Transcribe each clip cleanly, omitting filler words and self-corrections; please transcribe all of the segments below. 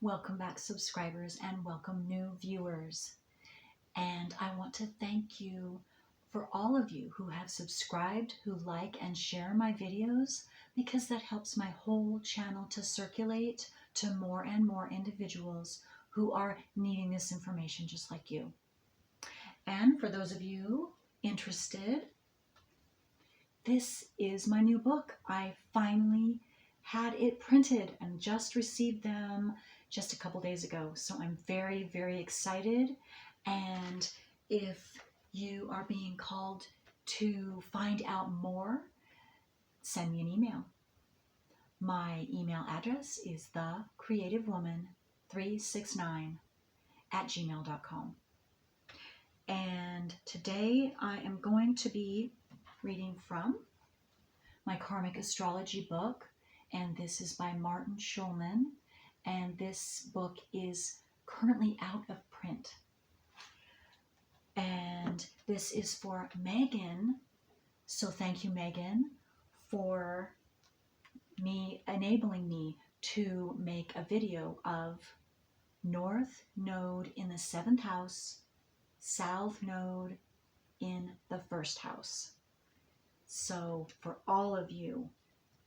Welcome back, subscribers, and welcome new viewers. And I want to thank you for all of you who have subscribed, who like and share my videos, because that helps my whole channel to circulate to more and more individuals who are needing this information just like you. And for those of you interested, this is my new book. I finally had it printed and just received them just a couple days ago. So I'm very, very excited. And if you are being called to find out more, send me an email. My email address is thecreativewoman369@gmail.com. And today I am going to be reading from my Karmic Astrology book, and this is by Martin Schulman, and this book is currently out of print. And this is for Meaghan, so thank you, Meaghan, for enabling me to make a video of North Node in the 7th house, South Node in the 1st house. So for all of you,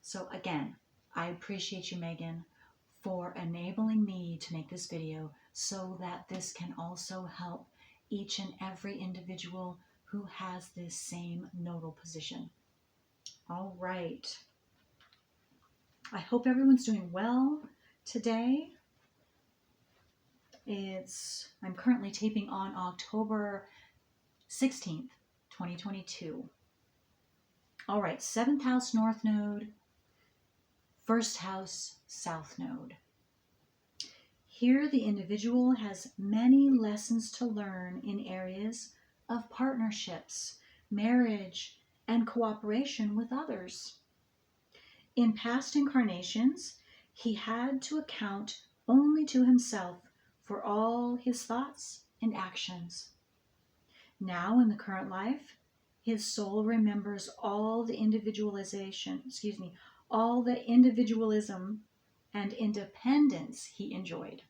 so again, I appreciate you, Meaghan, for enabling me to make this video so that this can also help each and every individual who has this same nodal position. All right. I hope everyone's doing well today. I'm currently taping on October 16th, 2022. All right, 7th house, North Node, 1st house, South Node. Here, the individual has many lessons to learn in areas of partnerships, marriage, and cooperation with others. In past incarnations, he had to account only to himself for all his thoughts and actions. Now, in the current life, his soul remembers all the individualism and independence he enjoyed.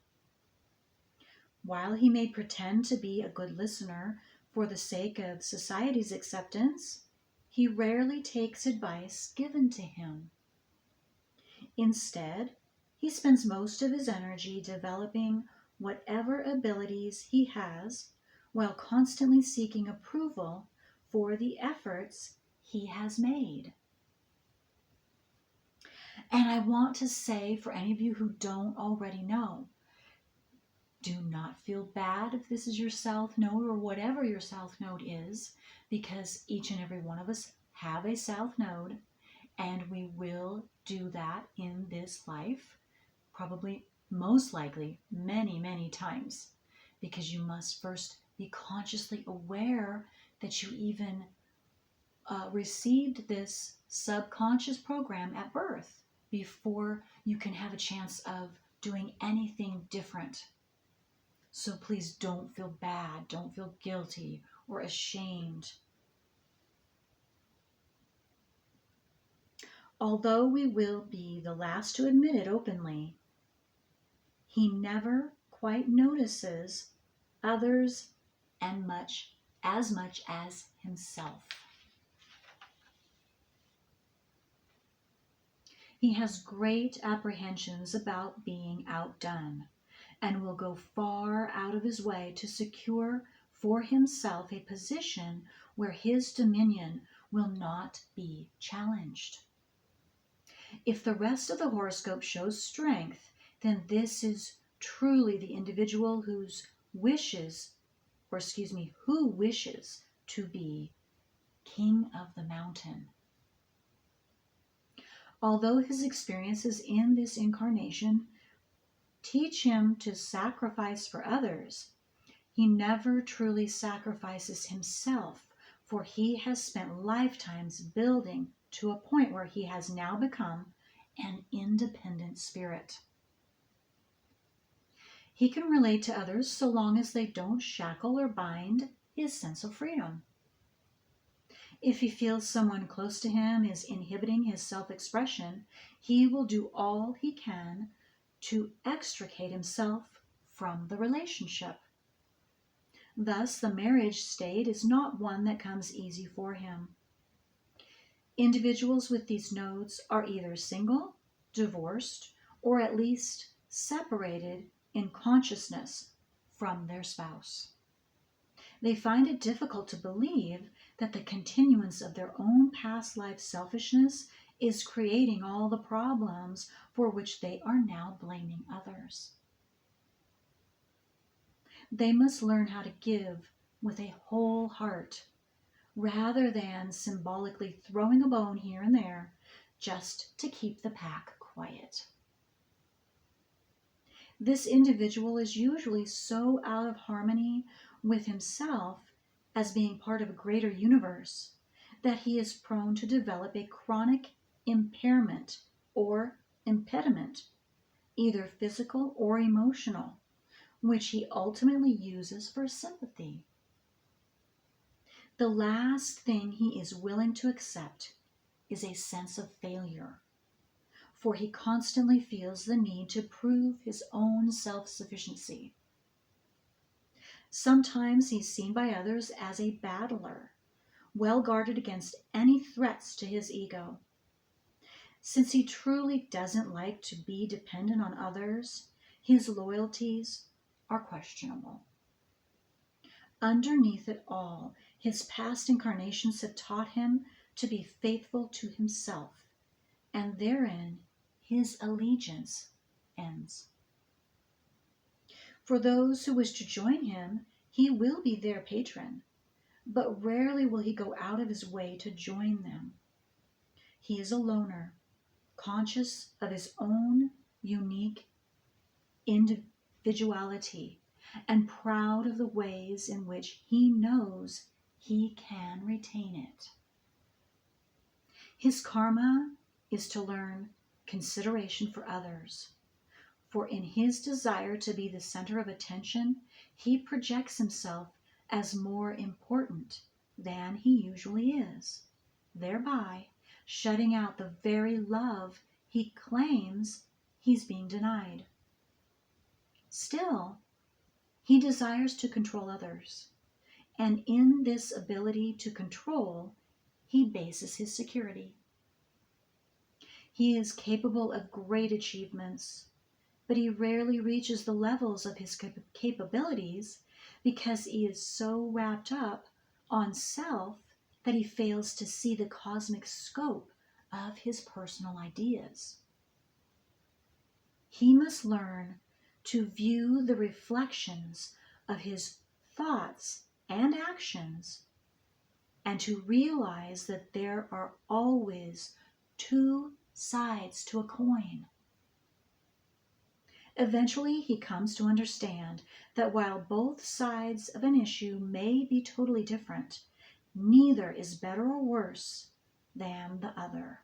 While he may pretend to be a good listener for the sake of society's acceptance, he rarely takes advice given to him. Instead, he spends most of his energy developing whatever abilities he has while constantly seeking approval for the efforts he has made. And I want to say, for any of you who don't already know, do not feel bad if this is your South Node or whatever your South Node is, because each and every one of us have a South Node, and we will do that in this life, probably, most likely, many, many times, because you must first be consciously aware that you even received this subconscious program at birth before you can have a chance of doing anything different. So please don't feel bad, don't feel guilty or ashamed. Although we will be the last to admit it openly, he never quite notices others and as much as himself. He has great apprehensions about being outdone and will go far out of his way to secure for himself a position where his dominion will not be challenged. If the rest of the horoscope shows strength, then this is truly the individual who wishes to be king of the mountain. Although his experiences in this incarnation teach him to sacrifice for others, he never truly sacrifices himself, for he has spent lifetimes building to a point where he has now become an independent spirit. He can relate to others so long as they don't shackle or bind his sense of freedom. If he feels someone close to him is inhibiting his self-expression, he will do all he can to extricate himself from the relationship. Thus, the marriage state is not one that comes easy for him. Individuals with these nodes are either single, divorced, or at least separated in consciousness from their spouse. They find it difficult to believe that the continuance of their own past life selfishness is creating all the problems for which they are now blaming others. They must learn how to give with a whole heart, rather than symbolically throwing a bone here and there just to keep the pack quiet. This individual is usually so out of harmony with himself as being part of a greater universe that he is prone to develop a chronic impairment or impediment, either physical or emotional, which he ultimately uses for sympathy. The last thing he is willing to accept is a sense of failure, for he constantly feels the need to prove his own self-sufficiency. Sometimes he's seen by others as a battler, well guarded against any threats to his ego. Since he truly doesn't like to be dependent on others, his loyalties are questionable. Underneath it all, his past incarnations have taught him to be faithful to himself, and therein his allegiance ends. For those who wish to join him, he will be their patron, but rarely will he go out of his way to join them. He is a loner, conscious of his own unique individuality, and proud of the ways in which he knows he can retain it. His karma is to learn consideration for others, for in his desire to be the center of attention, he projects himself as more important than he usually is, thereby shutting out the very love he claims he's being denied. Still, he desires to control others, and in this ability to control, he bases his security. He is capable of great achievements, but he rarely reaches the levels of his capabilities because he is so wrapped up on self that he fails to see the cosmic scope of his personal ideas. He must learn to view the reflections of his thoughts and actions, and to realize that there are always two sides to a coin. Eventually, he comes to understand that while both sides of an issue may be totally different, neither is better or worse than the other.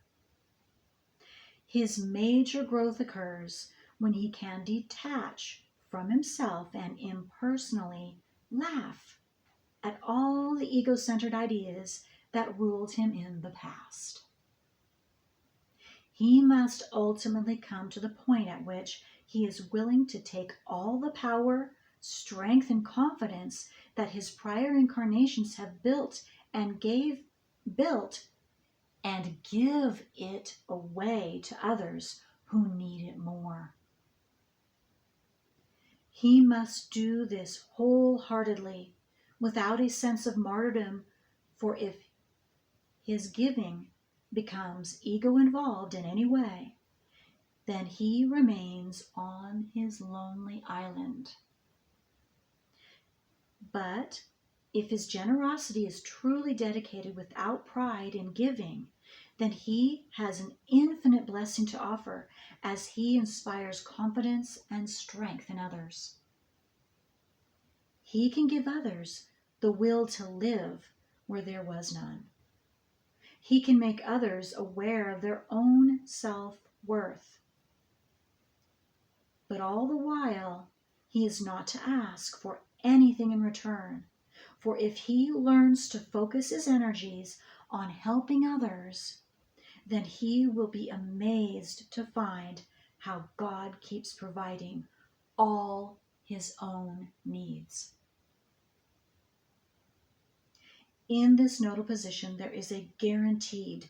His major growth occurs when he can detach from himself and impersonally laugh at all the ego-centered ideas that ruled him in the past. He must ultimately come to the point at which he is willing to take all the power, strength, and confidence that his prior incarnations have built and give it away to others who need it more. He must do this wholeheartedly, without a sense of martyrdom, for if his giving becomes ego involved in any way, then he remains on his lonely island. But if his generosity is truly dedicated without pride in giving, then he has an infinite blessing to offer as he inspires confidence and strength in others. He can give others the will to live where there was none. He can make others aware of their own self-worth. But all the while, he is not to ask for anything in return. For if he learns to focus his energies on helping others, then he will be amazed to find how God keeps providing all his own needs. In this nodal position, there is a guaranteed,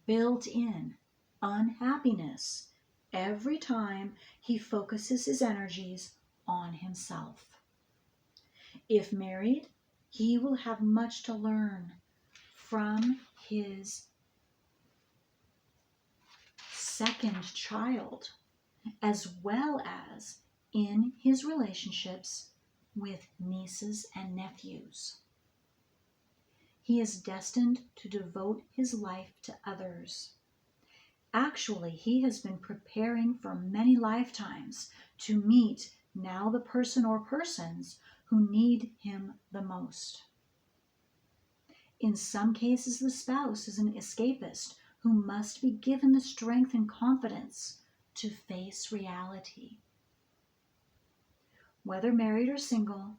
built-in unhappiness every time he focuses his energies on himself. If married, he will have much to learn from his second child, as well as in his relationships with nieces and nephews. He is destined to devote his life to others. Actually, he has been preparing for many lifetimes to meet now the person or persons who need him the most. In some cases, the spouse is an escapist who must be given the strength and confidence to face reality. Whether married or single,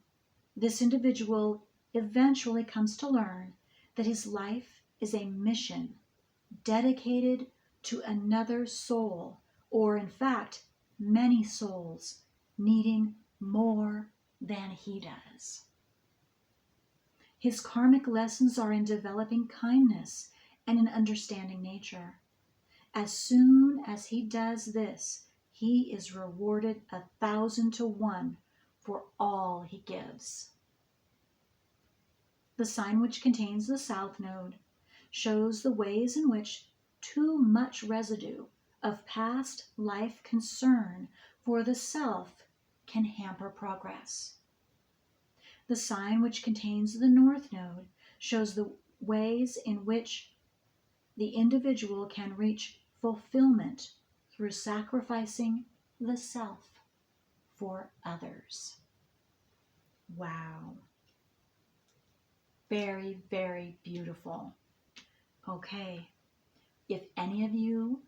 this individual eventually comes to learn that his life is a mission dedicated to another soul, or in fact, many souls needing more than he does. His karmic lessons are in developing kindness and in understanding nature. As soon as he does this, he is rewarded 1,000 to 1 for all he gives. The sign which contains the south node shows the ways in which too much residue of past life concern for the self can hamper progress. The sign which contains the north node shows the ways in which the individual can reach fulfillment through sacrificing the self for others. Wow. Very, very beautiful. Okay, if any of you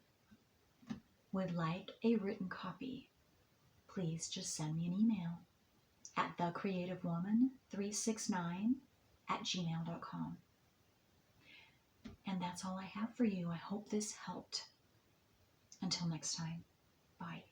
would like a written copy, please just send me an email at thecreativewoman369@gmail.com. And that's all I have for you. I hope this helped. Until next time, bye.